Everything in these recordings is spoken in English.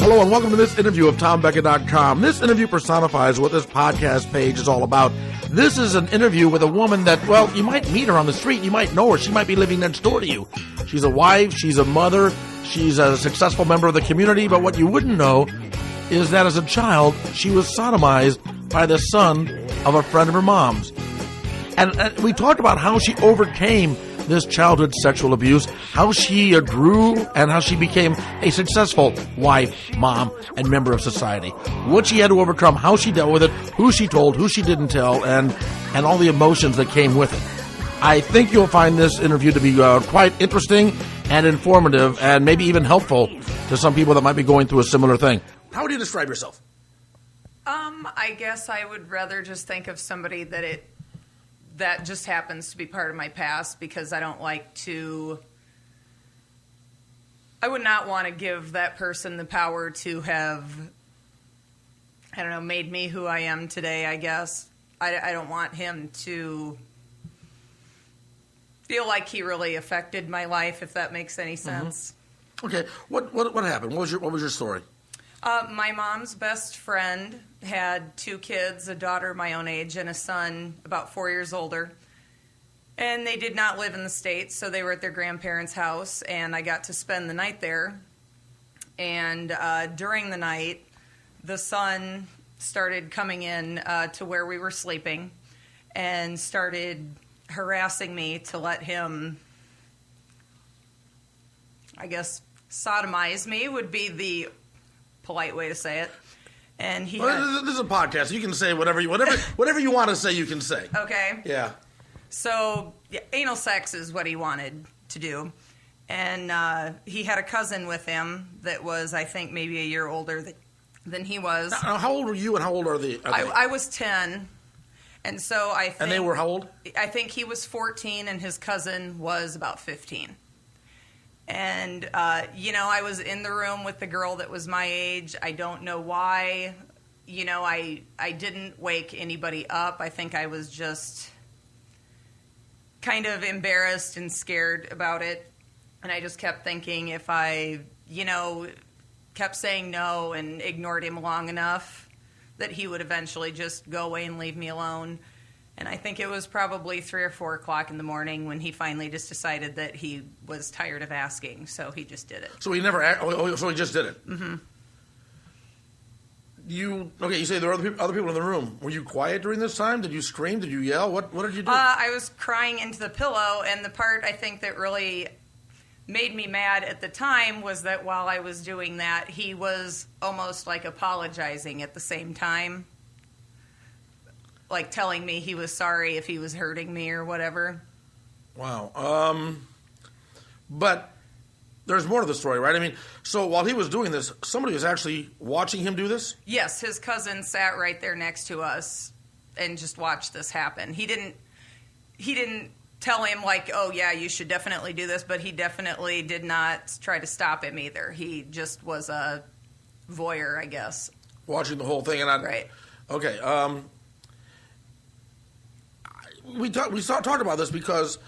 Hello and welcome to this interview of TomBecka.com. This interview personifies what this podcast page is all about. This is an interview with a woman that, well, you might meet her on the street. You might know her. She might be living next door to you. She's a wife. She's a mother. She's a successful member of the community. But what you wouldn't know is that as a child, she was sodomized by the son of a friend of her mom's. And we talked about how she overcame this childhood sexual abuse, how she grew, and how she became a successful wife, mom, and member of society. What she had to overcome, how she dealt with it, who she told, who she didn't tell, and all the emotions that came with it. I think you'll find this interview to be quite interesting and informative and maybe even helpful to some people that might be going through a similar thing. How would you describe yourself? I guess I would rather just think of somebody that just happens to be part of my past, because I would not want to give that person the power to have, made me who I am today, I guess. I don't want him to feel like he really affected my life, if that makes any sense. Mm-hmm. Okay, what happened? What was your story? My mom's best friend had 2 kids, a daughter my own age and a son about 4 years older. And they did not live in the States, so they were at their grandparents' house, and I got to spend the night there. And during the night, the son started coming in to where we were sleeping and started harassing me to let him, I guess, sodomize me would be the polite way to say it. And he this is a podcast. You can say whatever you want to say, you can say. Okay. Yeah. So anal sex is what he wanted to do. And he had a cousin with him that was, I think, maybe a year older than he was. Now, how old were you and how old are they? I was 10. And so I think... And they were how old? I think he was 14 and his cousin was about 15. And, I was in the room with the girl that was my age. I don't know why. I didn't wake anybody up. I think I was just kind of embarrassed and scared about it. And I just kept thinking if I, kept saying no and ignored him long enough, that he would eventually just go away and leave me alone. And I think it was probably 3 or 4 o'clock in the morning when he finally just decided that he was tired of asking, so he just did it. So he so he just did it? Mm-hmm. You say there were other people in the room. Were you quiet during this time? Did you scream? Did you yell? What did you do? I was crying into the pillow, and the part I think that really made me mad at the time was that while I was doing that, he was almost like apologizing at the same time. Like telling me he was sorry if he was hurting me or whatever. Wow. But there's more to the story, right? I mean, so while he was doing this, somebody was actually watching him do this? Yes, his cousin sat right there next to us and just watched this happen. He didn't tell him like, oh yeah, you should definitely do this, but he definitely did not try to stop him either. He just was a voyeur, I guess. Watching the whole thing. Right. Okay. We talked about this because,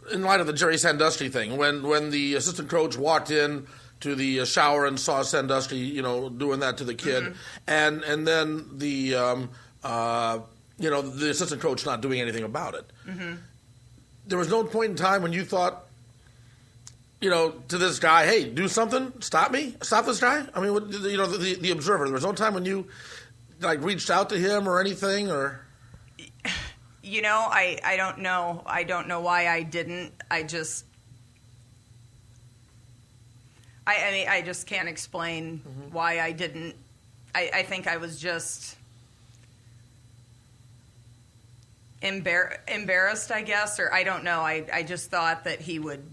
in light of the Jerry Sandusky thing, when the assistant coach walked in to the shower and saw Sandusky, doing that to the kid, mm-hmm. and then the assistant coach not doing anything about it. Mm-hmm. There was no point in time when you thought, to this guy, hey, do something, stop this guy. I mean, the observer. There was no time when you reached out to him or anything, or. I don't know. I don't know why I didn't. I just can't explain mm-hmm. why I didn't. I think I was just embarrassed, I guess, or I don't know. I just thought that he would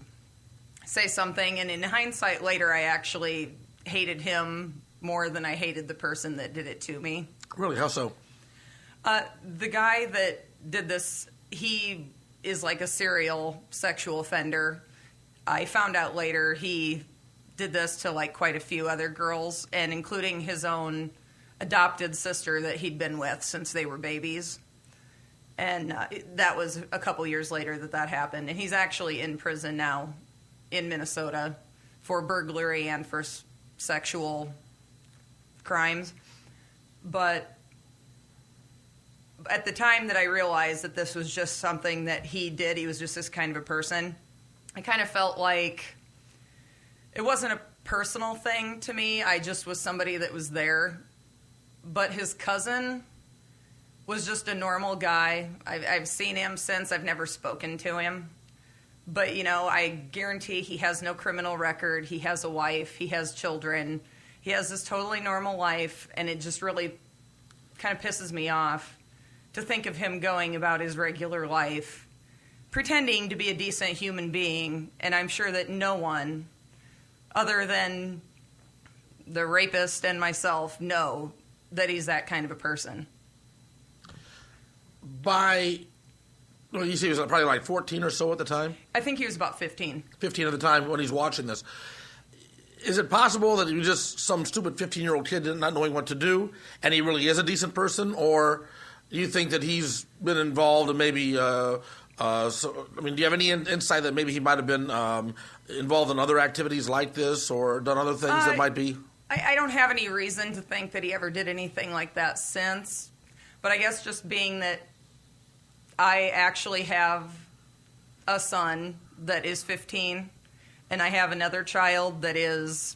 say something, and in hindsight later, I actually hated him more than I hated the person that did it to me. Really? How so? The guy that did this, he is like a serial sexual offender. I found out later he did this to quite a few other girls, and including his own adopted sister that he'd been with since they were babies. And that was a couple years later that happened. And he's actually in prison now in Minnesota for burglary and for sexual crimes. But at the time that I realized that this was just something that he did, he was just this kind of a person, I kind of felt like it wasn't a personal thing to me. I just was somebody that was there. But his cousin was just a normal guy. I've seen him since. I've never spoken to him. But, you know, I guarantee he has no criminal record. He has a wife. He has children. He has this totally normal life. And it just really kind of pisses me off to think of him going about his regular life, pretending to be a decent human being. And I'm sure that no one, other than the rapist and myself, know that he's that kind of a person. Well, you see, he was probably like 14 or so at the time? I think he was about 15. 15 at the time when he's watching this. Is it possible that he was just some stupid 15-year-old kid not knowing what to do, and he really is a decent person? Or do you think that he's been involved in maybe... do you have any insight that maybe he might have been involved in other activities like this or done other things that might be... I don't have any reason to think that he ever did anything like that since. But I guess just being that I actually have a son that is 15, and I have another child that is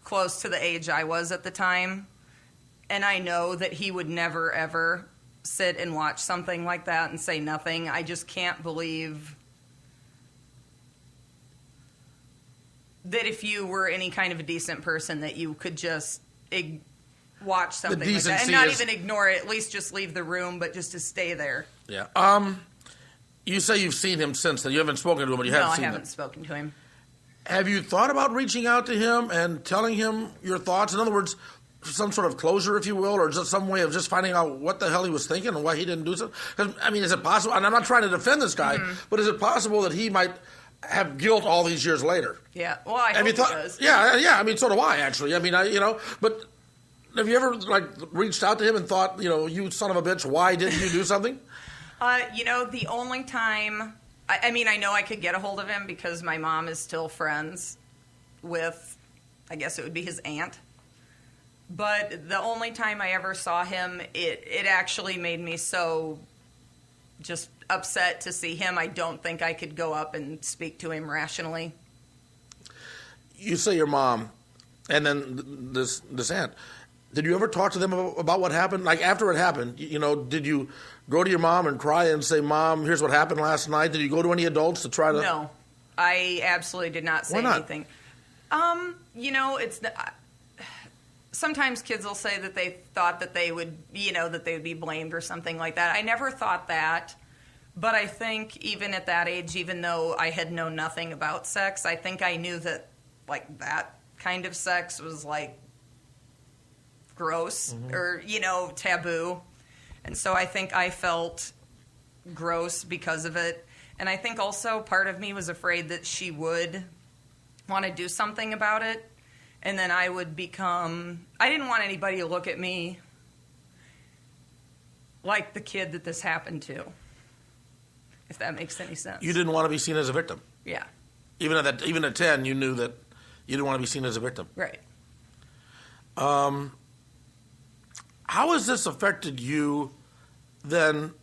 close to the age I was at the time, and I know that he would never, ever sit and watch something like that and say nothing. I just can't believe that if you were any kind of a decent person that you could just watch something like that and not even ignore it, at least just leave the room, but just to stay there. Yeah. You say you've seen him since then. You haven't spoken to him, but you have seen him. No, I haven't spoken to him. Have you thought about reaching out to him and telling him your thoughts? In other words, some sort of closure, if you will, or just some way of just finding out what the hell he was thinking and why he didn't do something? Because, I mean, is it possible, and I'm not trying to defend this guy, but is it possible that he might have guilt all these years later? Yeah, well, I hope he does. Yeah, I mean, so do I, actually. I mean, but have you ever, reached out to him and thought, you son of a bitch, why didn't you do something? The only time, I know I could get a hold of him because my mom is still friends with, I guess it would be his aunt. But the only time I ever saw him, it actually made me so just upset to see him. I don't think I could go up and speak to him rationally. You say your mom, and then this aunt. Did you ever talk to them about what happened? Like, after it happened, did you go to your mom and cry and say, Mom, here's what happened last night? Did you go to any adults to try to... No, I absolutely did not say anything. It's... Sometimes kids will say that they thought that they would, that they would be blamed or something like that. I never thought that. But I think even at that age, even though I had known nothing about sex, I think I knew that, that kind of sex was, gross or, taboo. And so I think I felt gross because of it. And I think also part of me was afraid that she would want to do something about it. And then I would become... I didn't want anybody to look at me like the kid that this happened to, if that makes any sense. You didn't want to be seen as a victim? Yeah. Even at 10, you knew that you didn't want to be seen as a victim? Right. How has this affected you then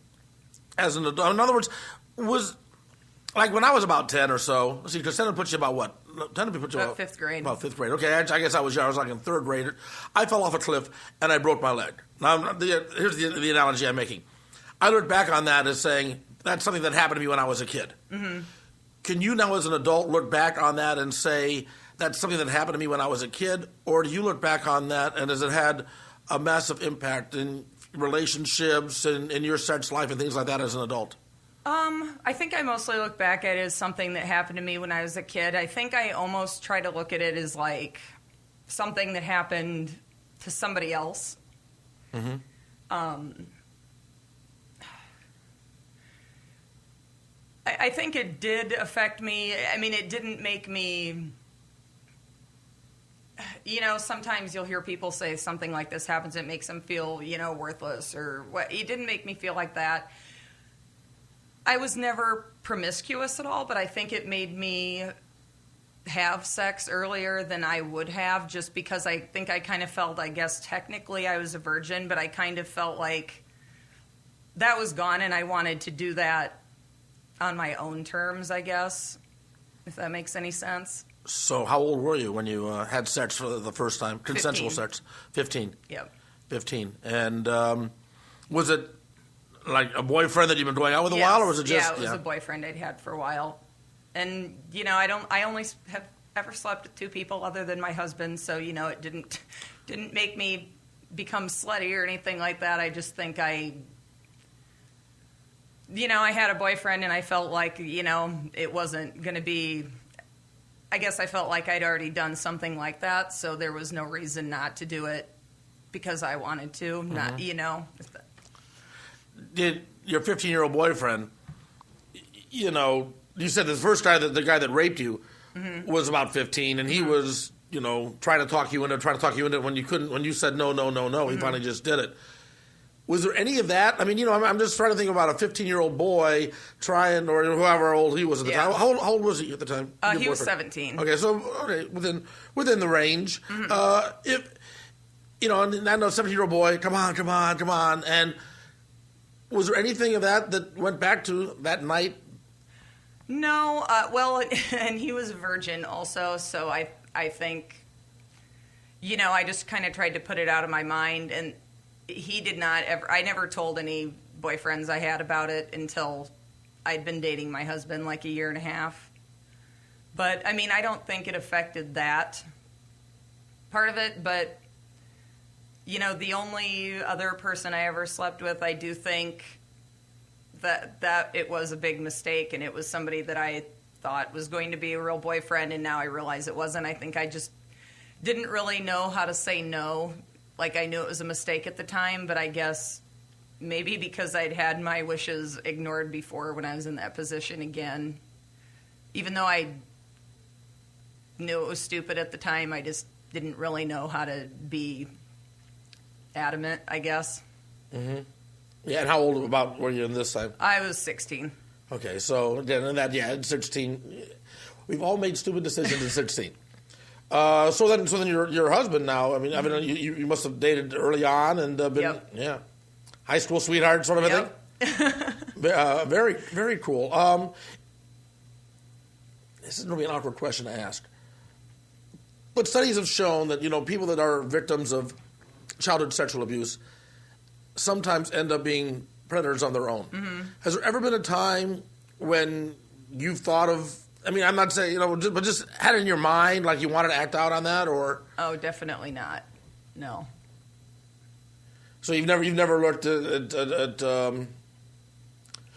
as an adult? In other words, when I was about 10 or so, see, because 10 would put you about what? 10 would put you about 5th grade. About 5th grade. Okay, I guess I was young. I was in 3rd grade. I fell off a cliff and I broke my leg. Now, here's the analogy I'm making. I look back on that as saying, that's something that happened to me when I was a kid. Mm-hmm. Can you now as an adult look back on that and say, that's something that happened to me when I was a kid? Or do you look back on that and has it had a massive impact in relationships and in your sex life and things like that as an adult? I think I mostly look back at it as something that happened to me when I was a kid. I think I almost try to look at it as something that happened to somebody else. Mm-hmm. I think it did affect me. I mean, it didn't make me... sometimes you'll hear people say something like this happens, it makes them feel, worthless or what. It didn't make me feel like that. I was never promiscuous at all, but I think it made me have sex earlier than I would have, just because I think I kind of felt, I guess technically I was a virgin, but I kind of felt like that was gone and I wanted to do that on my own terms, I guess, if that makes any sense. So how old were you when you had sex for the first time? Consensual 15. sex? 15. Yep. 15. And was it like a boyfriend that you've been going out with a Yes. while, or was it just... Yeah, it was a boyfriend I'd had for a while. And, I only have ever slept with 2 people other than my husband, so, it didn't make me become slutty or anything like that. I just think I had a boyfriend and I felt like, it wasn't going to be... I guess I felt like I'd already done something like that, so there was no reason not to do it because I wanted to. Not, Did your 15-year-old boyfriend, you said the first guy, the guy that raped you, was about 15, and he was, trying to talk you into it when you couldn't, when you said no, he finally just did it. Was there any of that? I mean, I'm just trying to think about a 15-year-old boy trying, or however old he was at the time. How old was he at the time? He was 17. Okay, so within the range. If and I know 17-year-old boy, come on, and was there anything of that went back to that night? No, well, and he was a virgin also, so I think, I just kind of tried to put it out of my mind, and he did not ever, I never told any boyfriends I had about it until I'd been dating my husband like a year and a half. But, I mean, I don't think it affected that part of it, but, the only other person I ever slept with, I do think that it was a big mistake, and it was somebody that I thought was going to be a real boyfriend, and now I realize it wasn't. I think I just didn't really know how to say no. Like, I knew it was a mistake at the time, but I guess maybe because I'd had my wishes ignored before when I was in that position again. Even though I knew it was stupid at the time, I just didn't really know how to be adamant, I guess. Mm-hmm. Yeah, and how old about were you in this time? I was 16. Okay, so then at 16, we've all made stupid decisions at 16. So then your husband now. I mean, you must have dated early on and been high school sweetheart sort of a thing. Very, very cool. This is going to be an awkward question to ask, but studies have shown that people that are victims of childhood sexual abuse sometimes end up being predators on their own. Mm-hmm. Has there ever been a time when you've thought of? I mean, I'm not saying, but just had it in your mind, like you wanted to act out on that, or? Oh, definitely not. No. So you've never looked at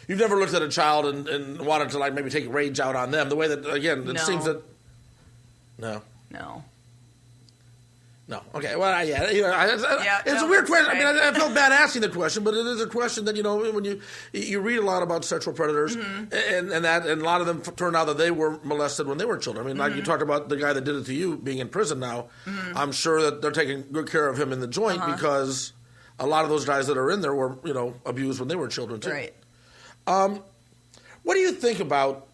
you've never looked at a child and wanted to maybe take rage out on them the way that, again, it seems that. No. No. Okay. Well, it's a weird question. Right. I mean, I felt bad asking the question, but it is a question that when you read a lot about sexual predators, and a lot of them turned out that they were molested when they were children. I mean, like you talked about the guy that did it to you being in prison now. Mm-hmm. I'm sure that they're taking good care of him in the joint because a lot of those guys that are in there were abused when they were children too. Right. What do you think about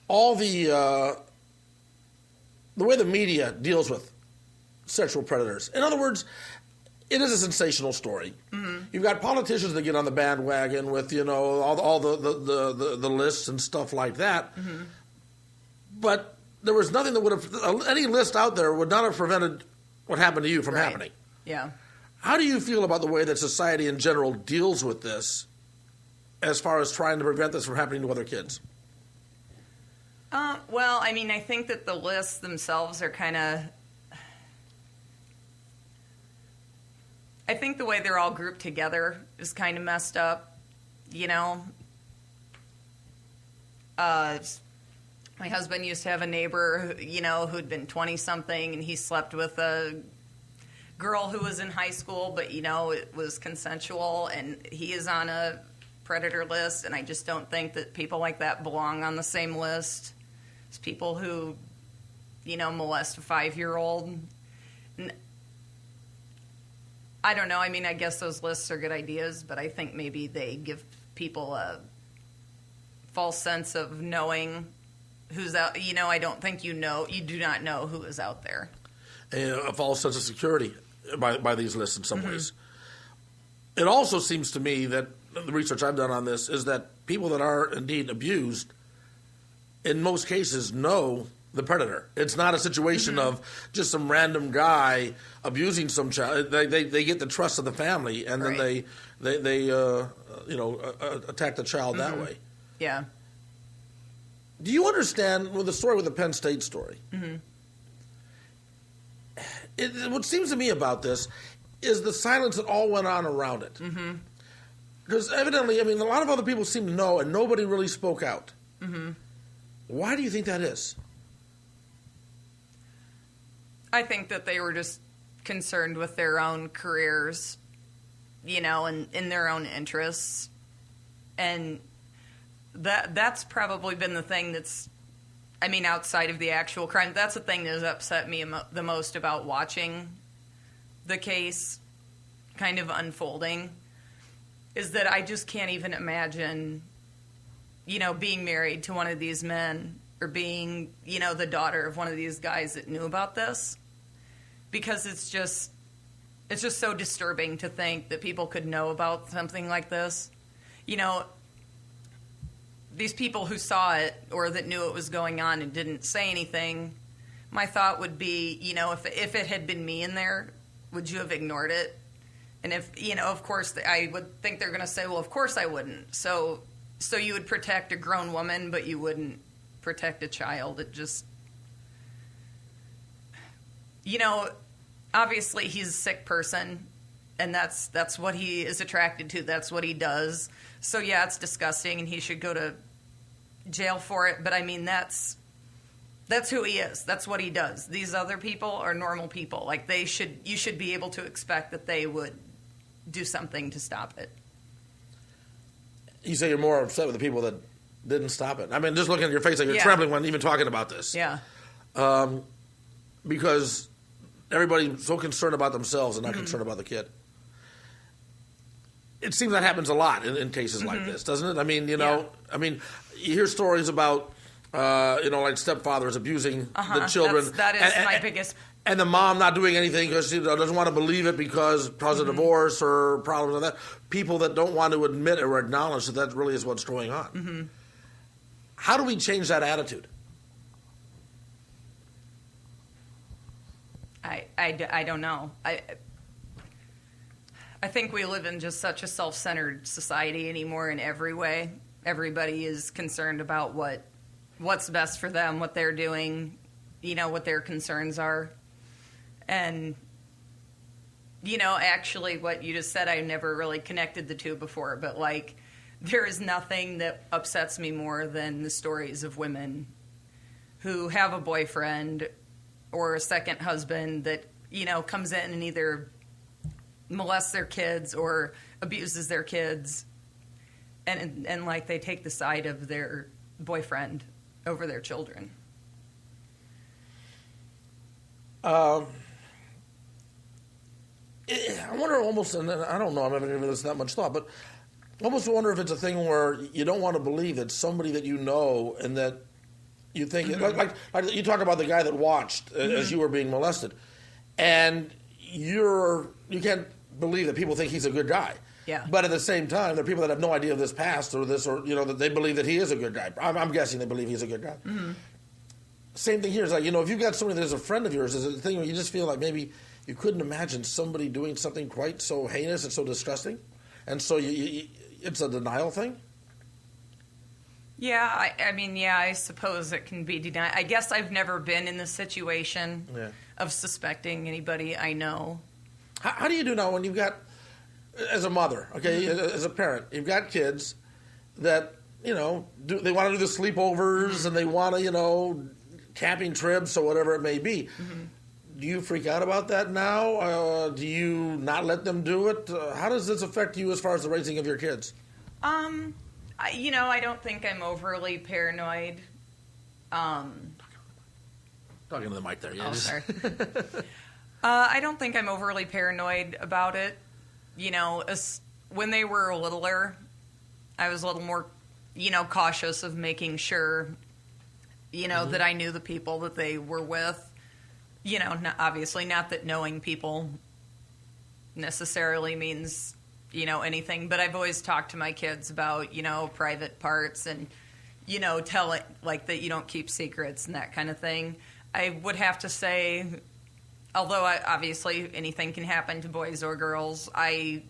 all the way the media deals with sexual predators? In other words, it is a sensational story. Mm-hmm. You've got politicians that get on the bandwagon with all the lists and stuff like that. Mm-hmm. But there was nothing that would have any list out there would not have prevented what happened to you from happening. Yeah. How do you feel about the way that society in general deals with this, as far as trying to prevent this from happening to other kids? Well, I mean, I think that the lists themselves are kind of. I think the way they're all grouped together is kind of messed up, My husband used to have a neighbor, who'd been 20-something, and he slept with a girl who was in high school, but, it was consensual, and he is on a predator list, and I just don't think that people like that belong on the same list as people who, molest a 5-year-old. I don't know. I mean, I guess those lists are good ideas, but I think maybe they give people a false sense of knowing who's out. You know, I don't think you do not know who is out there. And a false sense of security by these lists in some ways. It also seems to me that the research I've done on this is that people that are indeed abused, in most cases, know the predator. It's not a situation of just some random guy abusing some child. They get the trust of the family, and then they attack the child that way. Yeah. Do you understand with the story with the Penn State story? What seems to me about this is the silence that all went on around it. Because evidently, I mean, a lot of other people seem to know, and nobody really spoke out. Why do you think that is? I think that they were just concerned with their own careers, you know, and in their own interests. And that's probably been the thing that's, I mean, outside of the actual crime, that's the thing that has upset me the most about watching the case kind of unfolding, is that I just can't even imagine, you know, being married to one of these men or being, you know, the daughter of one of these guys that knew about this. Because it's just so disturbing to think that people could know about something like this. You know, these people who saw it or that knew it was going on and didn't say anything, my thought would be, you know, if it had been me in there, would you have ignored it? And if, you know, of course, I would think they're going to say, well, of course I wouldn't. So you would protect a grown woman, but you wouldn't protect a child. It just... You know, obviously he's a sick person, and that's what he is attracted to. That's what he does. So, yeah, it's disgusting, and he should go to jail for it. But, I mean, that's who he is. That's what he does. These other people are normal people. Like, you should be able to expect that they would do something to stop it. You say you're more upset with the people that didn't stop it. I mean, just looking at your face, like you're trembling when even talking about this. Yeah. Because everybody's so concerned about themselves and not concerned about the kid. It seems that happens a lot in cases like this, doesn't it? I mean, you know, you hear stories about, like stepfathers abusing the children. That is my biggest... And the mom not doing anything because she doesn't want to believe it because of divorce or problems like that. People that don't want to admit or acknowledge that really is what's going on. How do we change that attitude? I don't know. I think we live in just such a self-centered society anymore in every way. Everybody is concerned about what's best for them, what they're doing, you know, what their concerns are. And, you know, actually what you just said, I never really connected the two before, but, like, there is nothing that upsets me more than the stories of women who have a boyfriend or a second husband that, you know, comes in and either molests their kids or abuses their kids, and like they take the side of their boyfriend over their children. I wonder almost, and I don't know, I'm not giving this that much thought, but I almost wonder if it's a thing where you don't want to believe that somebody that you know and that you think, like you talk about the guy that watched as you were being molested, and you can't believe that people think he's a good guy. Yeah. But at the same time, there are people that have no idea of this past or this, or, you know, that they believe that he is a good guy. I'm guessing they believe he's a good guy. Same thing here is like, you know, if you've got somebody that's a friend of yours, is a thing where you just feel like maybe you couldn't imagine somebody doing something quite so heinous and so disgusting, and so it's a denial thing. Yeah, I mean, I suppose it can be denied. I guess I've never been in the situation of suspecting anybody I know. How do you do now when you've got, as a mother, okay, as a parent, you've got kids that, you know, they want to do the sleepovers and they want to, you know, camping trips or whatever it may be. Do you freak out about that now? Do you not let them do it? How does this affect you as far as the raising of your kids? I don't think I'm overly paranoid. Talking to the mic there. Yeah, sorry. I don't think I'm overly paranoid about it. You know, when they were littler, I was a little more, you know, cautious of making sure that I knew the people that they were with. Obviously not that knowing people necessarily means, anything, but I've always talked to my kids about, private parts and, tell it like that you don't keep secrets and that kind of thing. I would have to say, although obviously anything can happen to boys or girls, I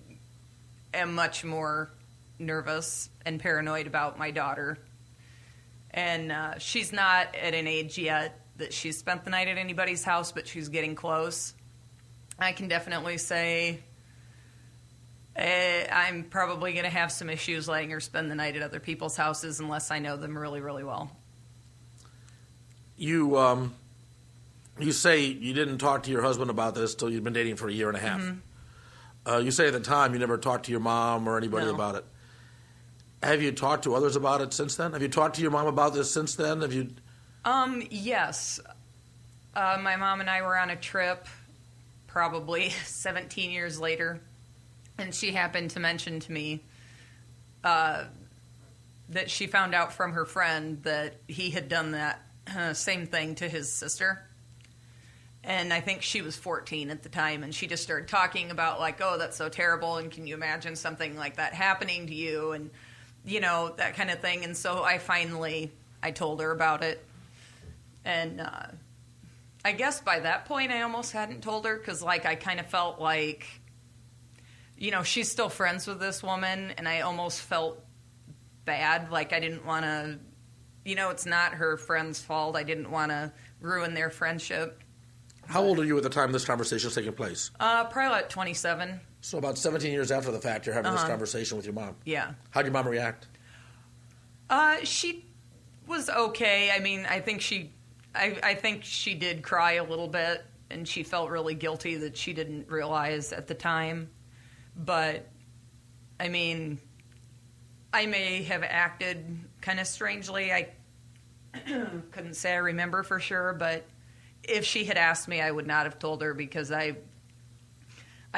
am much more nervous and paranoid about my daughter. And she's not at an age yet that she's spent the night at anybody's house, but she's getting close. I can definitely say I'm probably going to have some issues letting her spend the night at other people's houses unless I know them really, really well. You say you didn't talk to your husband about this till you'd been dating for a year and a half. Mm-hmm. You say at the time you never talked to your mom or anybody about it. Have you talked to others about it since then? Have you talked to your mom about this since then? Have you? Yes. My mom and I were on a trip probably 17 years later, and she happened to mention to me that she found out from her friend that he had done that same thing to his sister. And I think she was 14 at the time, and she just started talking about, like, oh, that's so terrible, and can you imagine something like that happening to you, and, that kind of thing. And so I told her about it. And I guess by that point I almost hadn't told her because, I kind of felt like, she's still friends with this woman, and I almost felt bad. Like, I didn't want to, it's not her friend's fault. I didn't want to ruin their friendship. How old are you at the time this conversation was taking place? Probably like 27. So about 17 years after the fact, you're having this conversation with your mom. Yeah. How'd your mom react? She was okay. I mean, I think she did cry a little bit, and she felt really guilty that she didn't realize at the time. But, I mean, I may have acted kind of strangely. I couldn't say I remember for sure, but if she had asked me, I would not have told her because I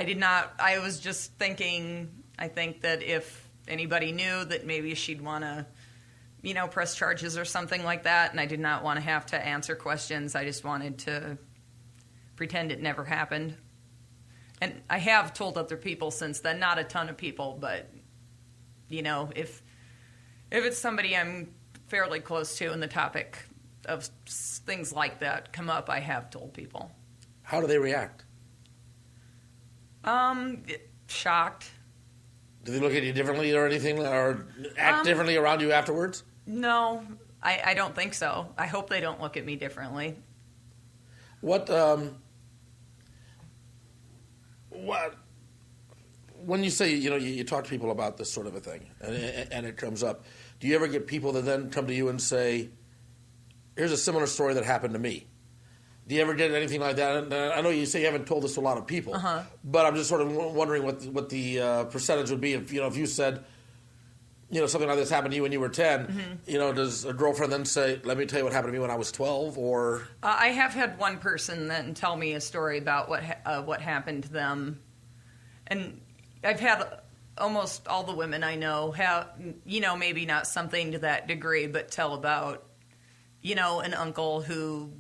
did not. I was just thinking, I think that if anybody knew that maybe she'd want to, press charges or something like that, and I did not want to have to answer questions. I just wanted to pretend it never happened. And I have told other people since then, not a ton of people, but, if it's somebody I'm fairly close to and the topic of things like that come up, I have told people. How do they react? Shocked. Do they look at you differently or anything, or act differently around you afterwards? No, I don't think so. I hope they don't look at me differently. What when you say, you talk to people about this sort of a thing, and it comes up, do you ever get people that then come to you and say, here's a similar story that happened to me? Do you ever get anything like that? And I know you say you haven't told this to a lot of people, but I'm just sort of wondering what the percentage would be if you said, something like this happened to you when you were 10. Does a girlfriend then say, let me tell you what happened to me when I was 12? Or I have had one person then tell me a story about what happened to them, and I've had almost all the women I know have, maybe not something to that degree, but tell about, an uncle who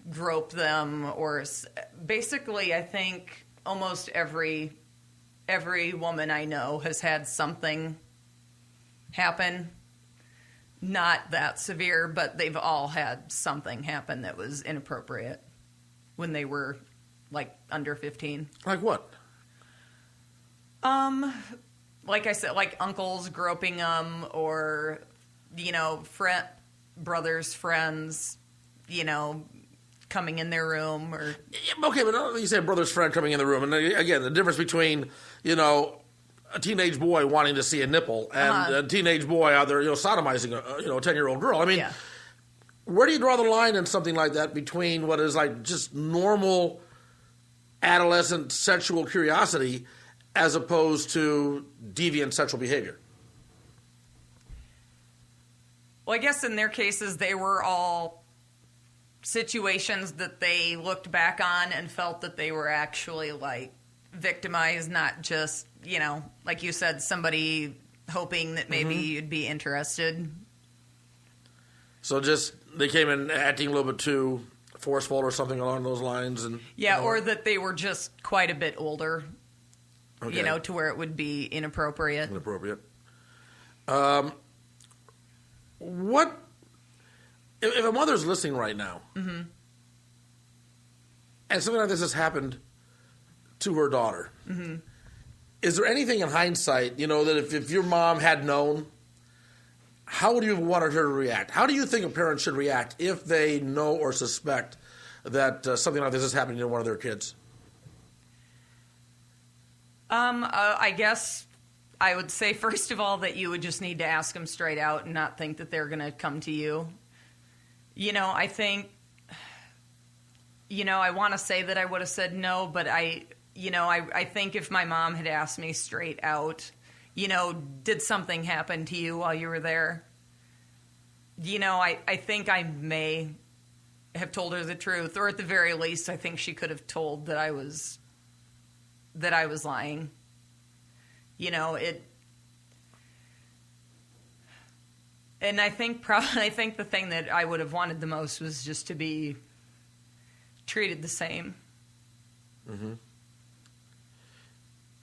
groped them, or basically I think almost every woman I know has had something happen. Not that severe, but they've all had something happen that was inappropriate when they were under 15. Like what? Like I said, like uncles groping them, or brothers, friends, coming in their room, or okay, but you said brother's friend coming in the room, and again, the difference between a teenage boy wanting to see a nipple and a teenage boy out there sodomizing a 10-year-old girl. I mean, where do you draw the line in something like that between what is like just normal adolescent sexual curiosity as opposed to deviant sexual behavior? Well, I guess in their cases, they were all situations that they looked back on and felt that they were actually victimized, not just, like you said, somebody hoping that maybe you'd be interested. So just they came in acting a little bit too forceful or something along those lines, and or that they were just quite a bit older, okay. To where it would be inappropriate. What if a mother's listening right now, mm-hmm. and something like this has happened to her daughter? Mm-hmm. Is there anything in hindsight, that if your mom had known, how would you have wanted her to react? How do you think a parent should react if they know or suspect that something like this is happening to one of their kids? I guess I would say, first of all, that you would just need to ask them straight out and not think that they're going to come to you. I think, I want to say that I would have said no, but I think if my mom had asked me straight out, did something happen to you while you were there? I think I may have told her the truth, or at the very least, I think she could have told that I was lying. And I think the thing that I would have wanted the most was just to be treated the same. Mm-hmm.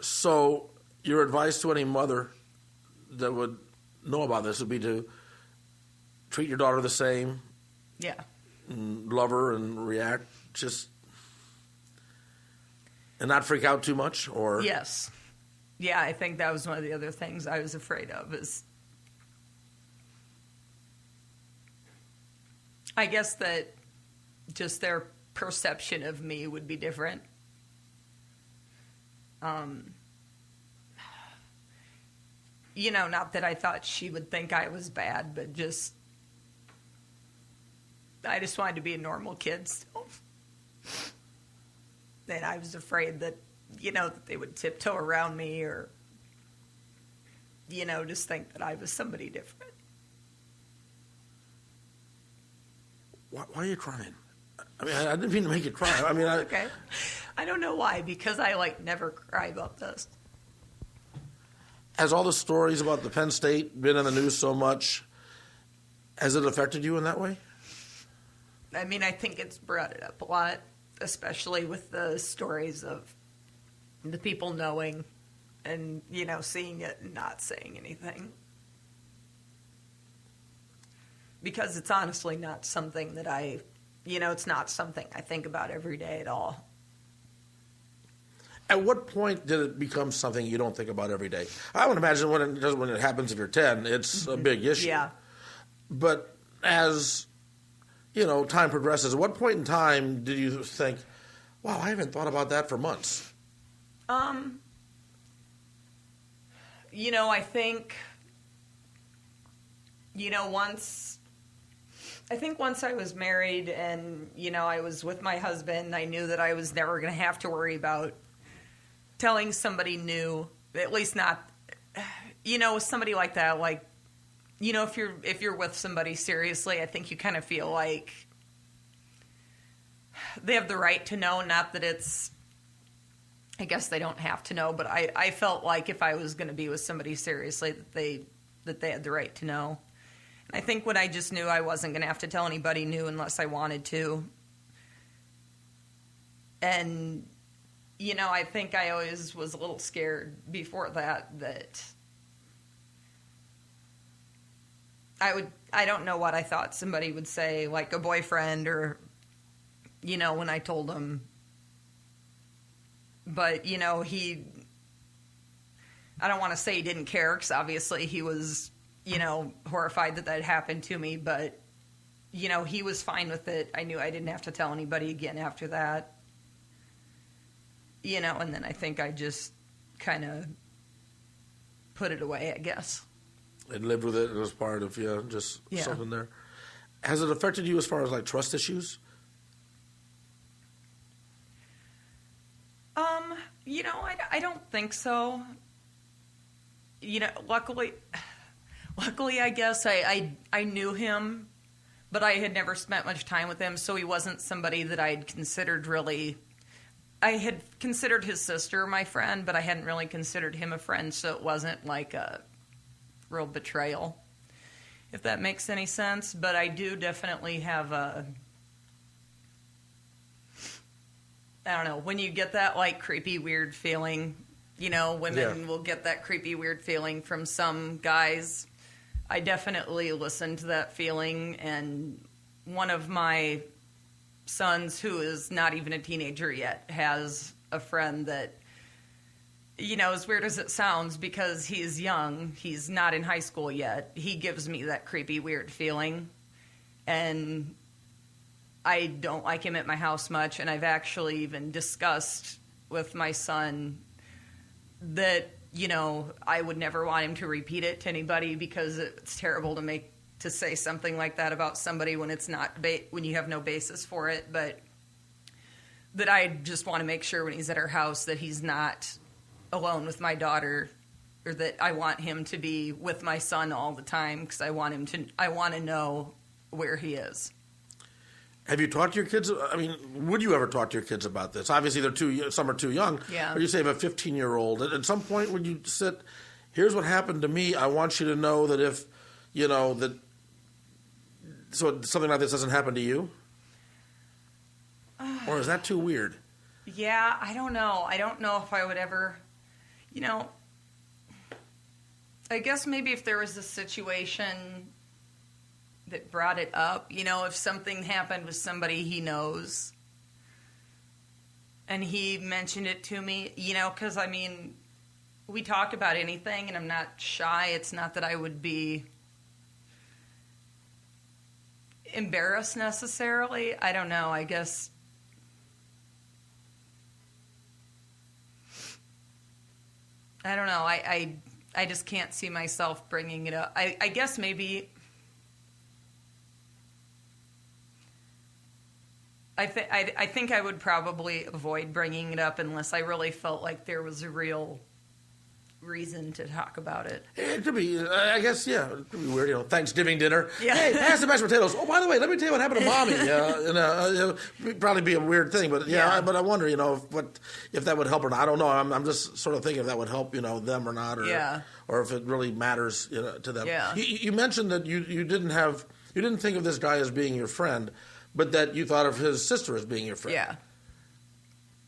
So your advice to any mother that would know about this would be to treat your daughter the same. Yeah. And love her and react and not freak out too much, or? Yes. Yeah, I think that was one of the other things I was afraid of is I guess that just their perception of me would be different. Not that I thought she would think I was bad, but I just wanted to be a normal kid still. And I was afraid that, that they would tiptoe around me or, just think that I was somebody different. Why are you crying? I mean, I didn't mean to make you cry. I mean, okay. I don't know why, because I, never cry about this. Has all the stories about the Penn State been in the news so much? Has it affected you in that way? I mean, I think it's brought it up a lot, especially with the stories of the people knowing and, seeing it and not saying anything. Because it's honestly not something that it's not something I think about every day at all. At what point did it become something you don't think about every day? I would imagine when it happens if you're 10, it's a big issue. Yeah. But as, time progresses, at what point in time did you think, wow, I haven't thought about that for months? I think, once I was married and, I was with my husband, I knew that I was never going to have to worry about telling somebody new, at least not, with somebody like that, if you're with somebody seriously, I think you kind of feel like they have the right to know, not that it's, I guess they don't have to know, but I felt like if I was going to be with somebody seriously, that they had the right to know. And I think when I just knew I wasn't going to have to tell anybody new unless I wanted to. And, I think I always was a little scared before that I don't know what I thought somebody would say, like a boyfriend or, when I told him. But, I don't want to say he didn't care, because obviously he was, horrified that happened to me. But, he was fine with it. I knew I didn't have to tell anybody again after that. And then I think I just kind of put it away, I guess. And lived with it. It was part of, something there. Has it affected you as far as, trust issues? I don't think so. Luckily, I guess I knew him, but I had never spent much time with him, so he wasn't somebody that I had considered really. I had considered his sister my friend, but I hadn't really considered him a friend, so it wasn't like a real betrayal. if that makes any sense. But I do definitely have I don't know, when you get that like creepy, weird feeling, women will get that creepy, weird feeling from some guys. I definitely listen to that feeling, and one of my sons, who is not even a teenager yet, has a friend that, as weird as it sounds, because he's young, he's not in high school yet, he gives me that creepy, weird feeling, and I don't like him at my house much, and I've actually even discussed with my son that, I would never want him to repeat it to anybody, because it's terrible to say something like that about somebody when it's not when you have no basis for it. But that I just want to make sure when he's at our house that he's not alone with my daughter, or that I want him to be with my son all the time, because I want to know where he is. Have you talked to your kids? I mean, would you ever talk to your kids about this? Obviously, some are too young. Yeah. But you say you have a 15-year-old. At some point, would you sit, here's what happened to me. I want you to know that if, so something like this doesn't happen to you? Or is that too weird? Yeah, I don't know. I don't know if I would ever, I guess maybe if there was a situation that brought it up, if something happened with somebody he knows and he mentioned it to me, because we talk about anything and I'm not shy. It's not that I would be embarrassed necessarily. I don't know. I guess I don't know. I just can't see myself bringing it up. I guess maybe I think I would probably avoid bringing it up unless I really felt like there was a real reason to talk about it. It could be, I guess, yeah. It could be weird, Thanksgiving dinner. Yeah. Hey, pass the mashed potatoes. Oh, by the way, let me tell you what happened to Mommy. It'd probably be a weird thing, but but I wonder, if that would help or not. I don't know. I'm just sort of thinking if that would help, them or not, or if it really matters, to them. Yeah. You mentioned that you didn't think of this guy as being your friend, but that you thought of his sister as being your friend. Yeah.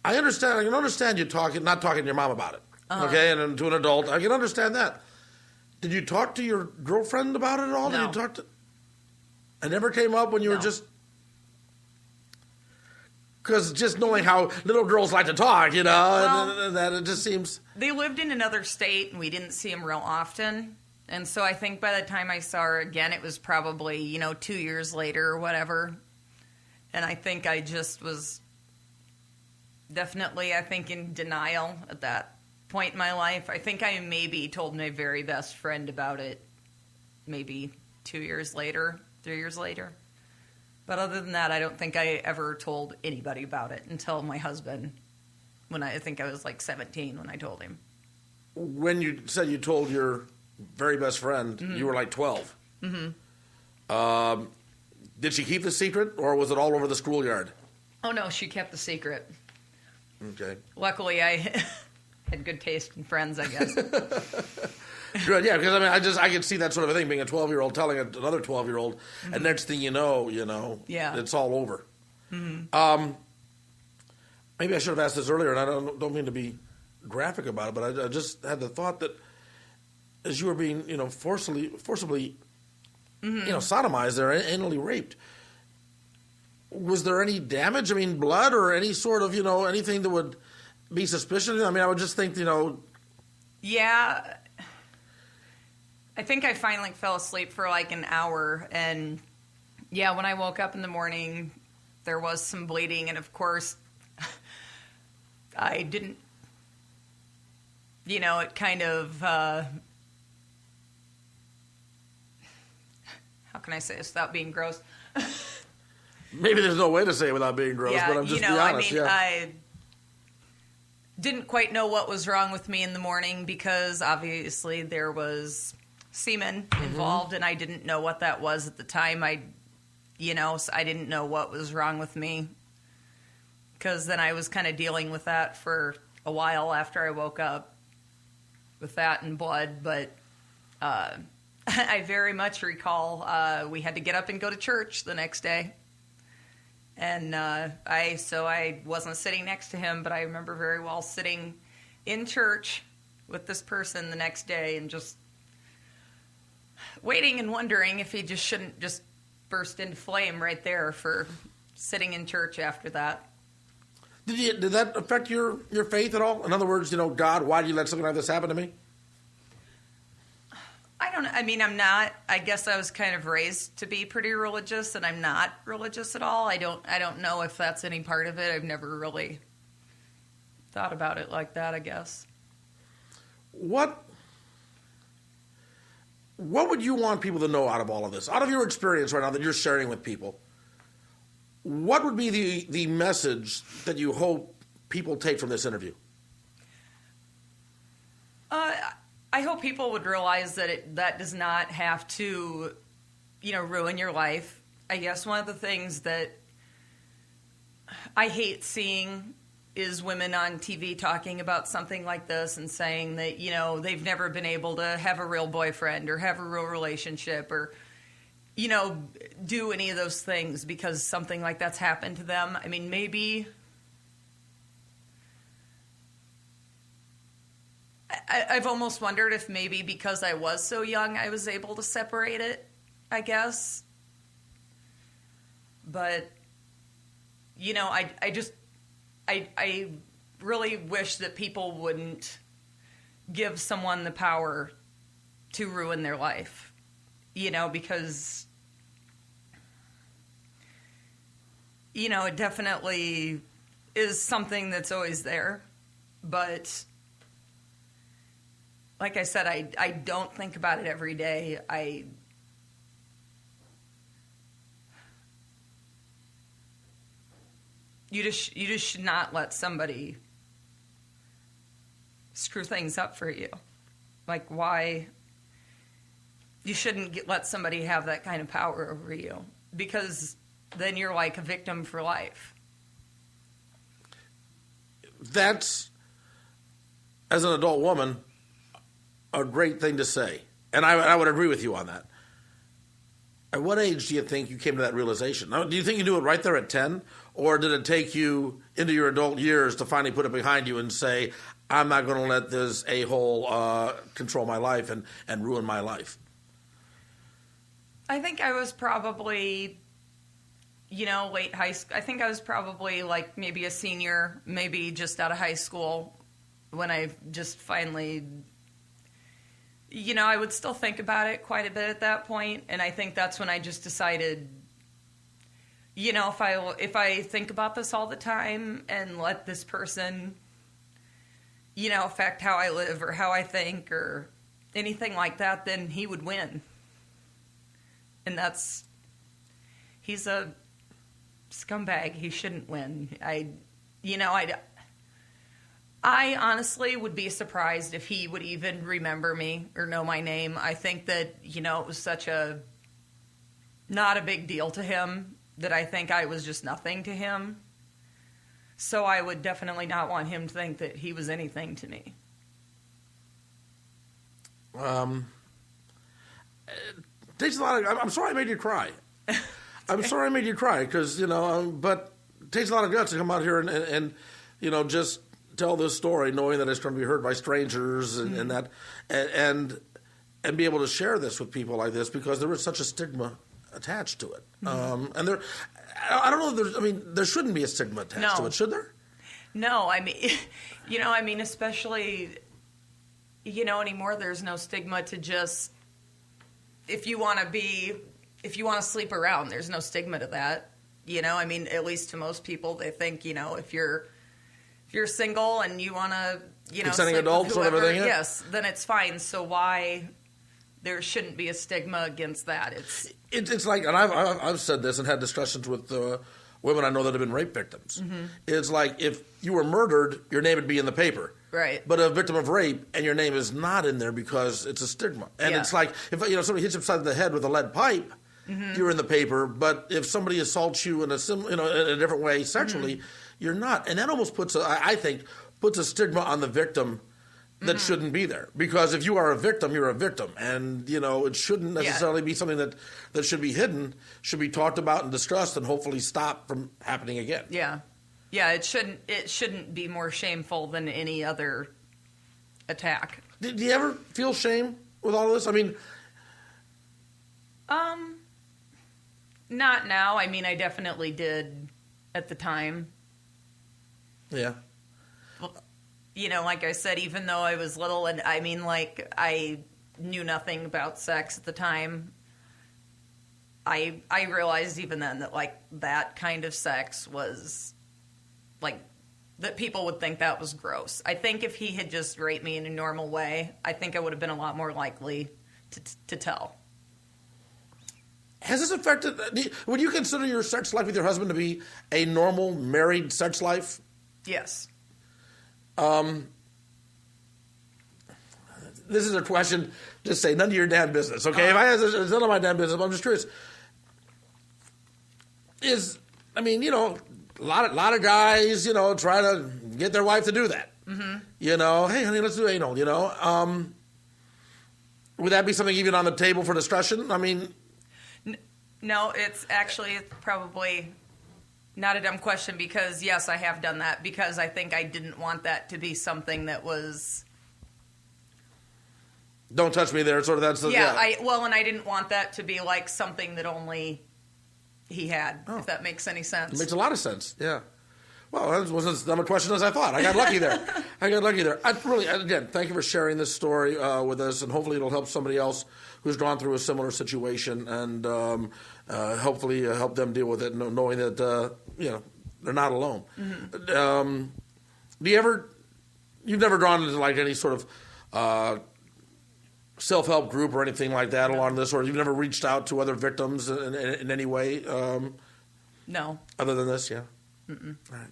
I can understand you not talking to your mom about it. Uh-huh. Okay, and to an adult, I can understand that. Did you talk to your girlfriend about it at all? No. Did you talk to? It never came up when you were just. Because just knowing how little girls like to talk, and that it just seems. They lived in another state, and we didn't see them real often. And so I think by the time I saw her again, it was probably 2 years later or whatever. And I think I just was definitely, in denial at that point in my life. I think I maybe told my very best friend about it maybe 2 years later, 3 years later. But other than that, I don't think I ever told anybody about it until my husband, when I think I was like 17 when I told him. When you said you told your very best friend, you were like 12. Mm-hmm. Did she keep the secret, or was it all over the schoolyard? Oh, no, she kept the secret. Okay. Luckily, I had good taste in friends, I guess. Good, yeah, because I could see that sort of a thing, being a 12-year-old telling another 12-year-old, and next thing you know, it's all over. Mm-hmm. Maybe I should have asked this earlier, and I don't mean to be graphic about it, but I just had the thought that as you were being, forcibly, sodomized there, anally raped, was there any damage? Blood or any sort of, anything that would be suspicious? I would just think, Yeah. I think I finally fell asleep for like an hour. And, when I woke up in the morning, there was some bleeding. And, of course, I didn't, it kind of, how can I say this without being gross? Maybe there's no way to say it without being gross, but I'm just being honest. I didn't quite know what was wrong with me in the morning because obviously there was semen involved, and I didn't know what that was at the time. So I didn't know what was wrong with me because then I was kind of dealing with that for a while after I woke up with that and blood. But I very much recall we had to get up and go to church the next day. And I wasn't sitting next to him, but I remember very well sitting in church with this person the next day and just waiting and wondering if he just shouldn't just burst into flame right there for sitting in church after that. Did that affect your faith at all? In other words, God, why did you let something like this happen to me? I don't know. I mean, I'm not. I guess I was kind of raised to be pretty religious, and I'm not religious at all. I don't know if that's any part of it. I've never really thought about it like that, I guess. What would you want people to know out of all of this? Out of your experience right now that you're sharing with people, what would be the message that you hope people take from this interview? I hope people would realize that that does not have to, ruin your life. I guess one of the things that I hate seeing is women on TV talking about something like this and saying that, they've never been able to have a real boyfriend or have a real relationship or, do any of those things because something like that's happened to them. I mean, maybe I've almost wondered if maybe because I was so young, I was able to separate it, I guess. But, I really wish that people wouldn't give someone the power to ruin their life, because, it definitely is something that's always there. But like I said, I don't think about it every day. You just should not let somebody screw things up for you. Like, why? You shouldn't let somebody have that kind of power over you, because then you're like a victim for life. That's, as an adult woman, a great thing to say. And I would agree with you on that. At what age do you think you came to that realization? Now, do you think you knew it right there at 10? Or did it take you into your adult years to finally put it behind you and say, I'm not going to let this a-hole control my life and ruin my life? I think I was probably, late high school. I think I was probably like maybe a senior, maybe just out of high school when I just finally, I would still think about it quite a bit at that point. And I think that's when I just decided, if I think about this all the time and let this person, affect how I live or how I think or anything like that, then he would win. And he's a scumbag. He shouldn't win. I honestly would be surprised if he would even remember me or know my name. I think that, it was such not a big deal to him that I think I was just nothing to him. So I would definitely not want him to think that he was anything to me. It takes a lot of, I'm sorry I made you cry. I'm sorry I made you cry because, but it takes a lot of guts to come out here and just tell this story knowing that it's going to be heard by strangers and that and be able to share this with people like this because there is such a stigma attached to it. And I don't know if there shouldn't be a stigma attached to it, should there? No, especially, anymore there's no stigma to just, if you want to sleep around, there's no stigma to that. At least to most people, they think, if you're single and you want to, consenting sleep adults with whoever, sort of thing, yes, then it's fine. So why there shouldn't be a stigma against that? It's like, and I've said this and had discussions with women I know that have been rape victims. Mm-hmm. It's like if you were murdered, your name would be in the paper. Right. But a victim of rape and your name is not in there because it's a stigma. And it's like if somebody hits you upside the head with a lead pipe, you're in the paper. But if somebody assaults you in a different way sexually, you're not. And that almost puts a stigma on the victim that shouldn't be there. Because if you are a victim, you're a victim. And, it shouldn't necessarily be something that should be hidden, should be talked about and discussed and hopefully stop from happening again. Yeah. Yeah, it shouldn't be more shameful than any other attack. Do you ever feel shame with all of this? I mean... Not now. I mean, I definitely did at the time. Yeah. Well, like I said, even though I was little, and I mean, like, I knew nothing about sex at the time, I realized even then that, like, that kind of sex was, like, that people would think that was gross. I think if he had just raped me in a normal way, I think I would have been a lot more likely to tell. Has this affected... Would you consider your sex life with your husband to be a normal married sex life? Yes. This is a question, just say none of your damn business, okay? If I ask this, it's none of my damn business, but I'm just curious. A lot of guys, try to get their wife to do that. Mm-hmm. Hey, honey, let's do anal, Would that be something even on the table for discussion? I mean... No, it's probably not a dumb question because, yes, I have done that because I think I didn't want that to be something that was... Don't touch me there, sort of that's... and I didn't want that to be like something that only he had, if that makes any sense. It makes a lot of sense, yeah. Well, that wasn't as dumb a question as I thought. I got lucky there. Again, thank you for sharing this story with us, and hopefully it'll help somebody else who's gone through a similar situation, and hopefully help them deal with it, knowing that they're not alone. Mm-hmm. You've never gone into like any sort of self-help group or anything like that along this, or you've never reached out to other victims in any way? No. Other than this, yeah. Mm-mm. All right.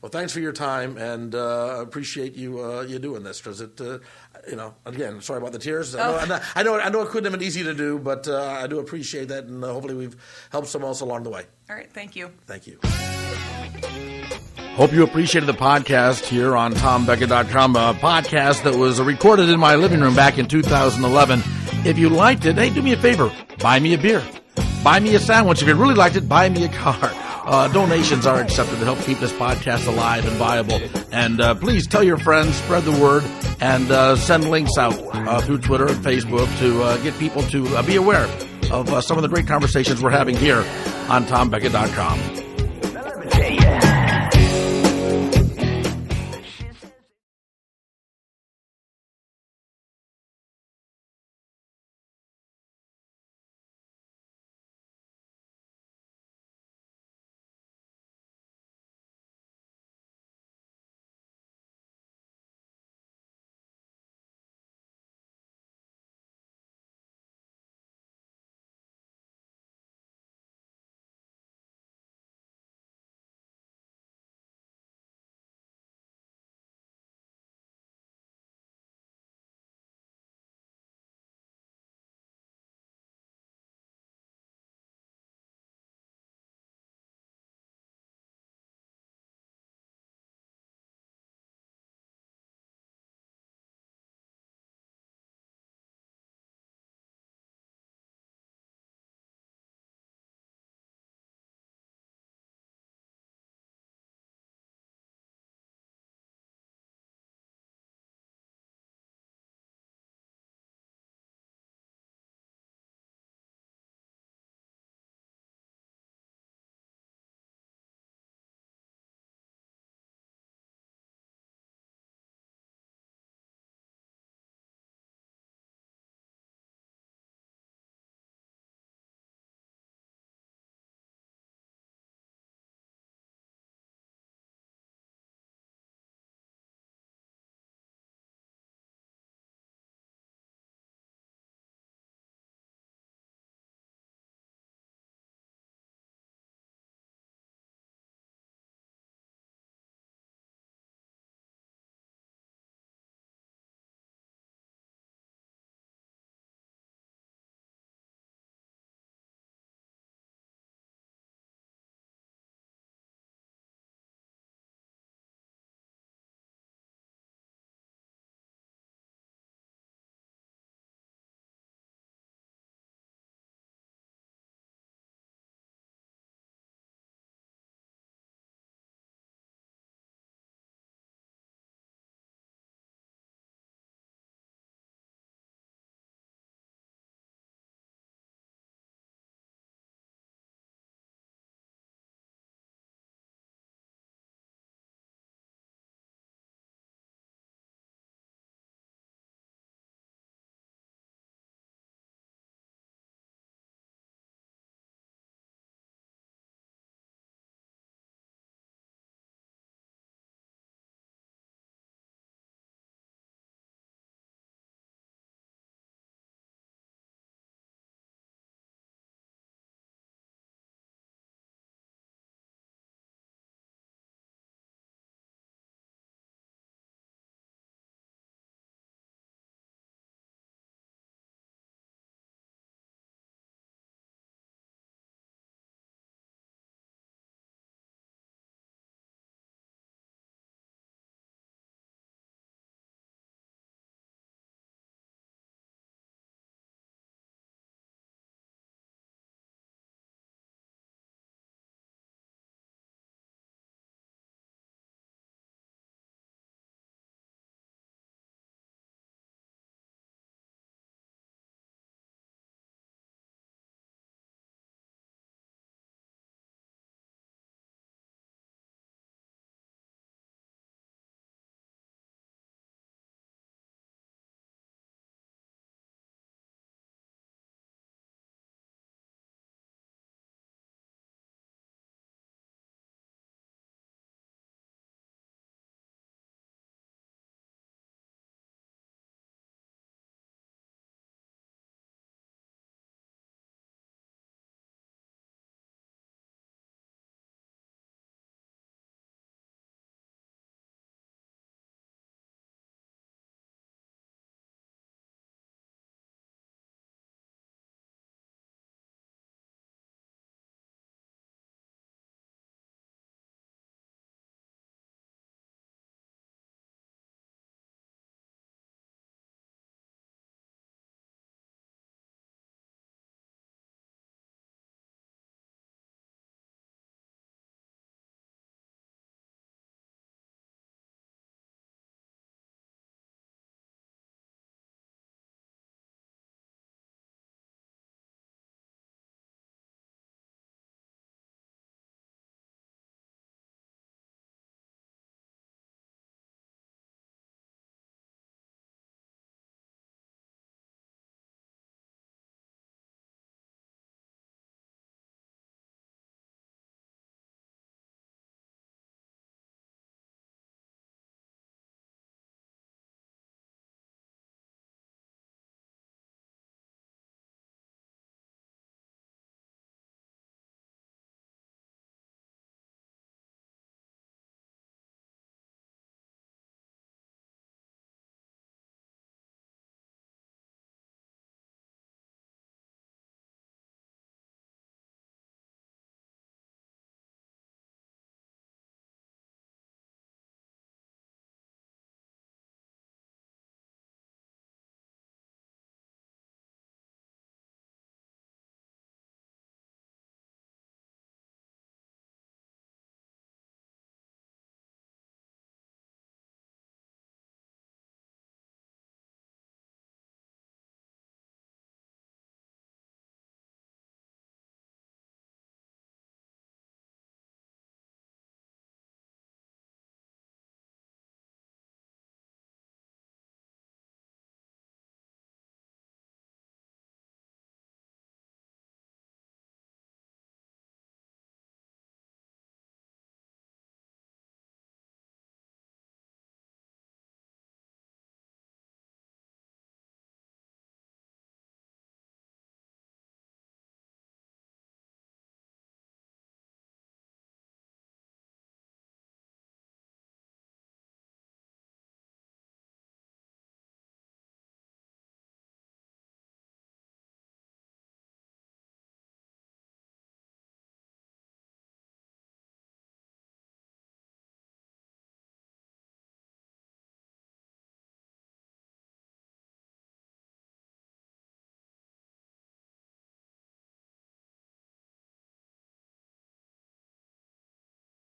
Well, thanks for your time, and I appreciate you doing this because it, again, sorry about the tears. I know it couldn't have been easy to do, but I do appreciate that, and hopefully we've helped someone else along the way. All right, thank you. Thank you. Hope you appreciated the podcast here on TomBecka.com, a podcast that was recorded in my living room back in 2011. If you liked it, hey, do me a favor, buy me a beer. Buy me a sandwich. If you really liked it, buy me a car. Donations are accepted to help keep this podcast alive and viable. And please tell your friends, spread the word, and send links out through Twitter and Facebook to get people to be aware of some of the great conversations we're having here on TomBecka.com.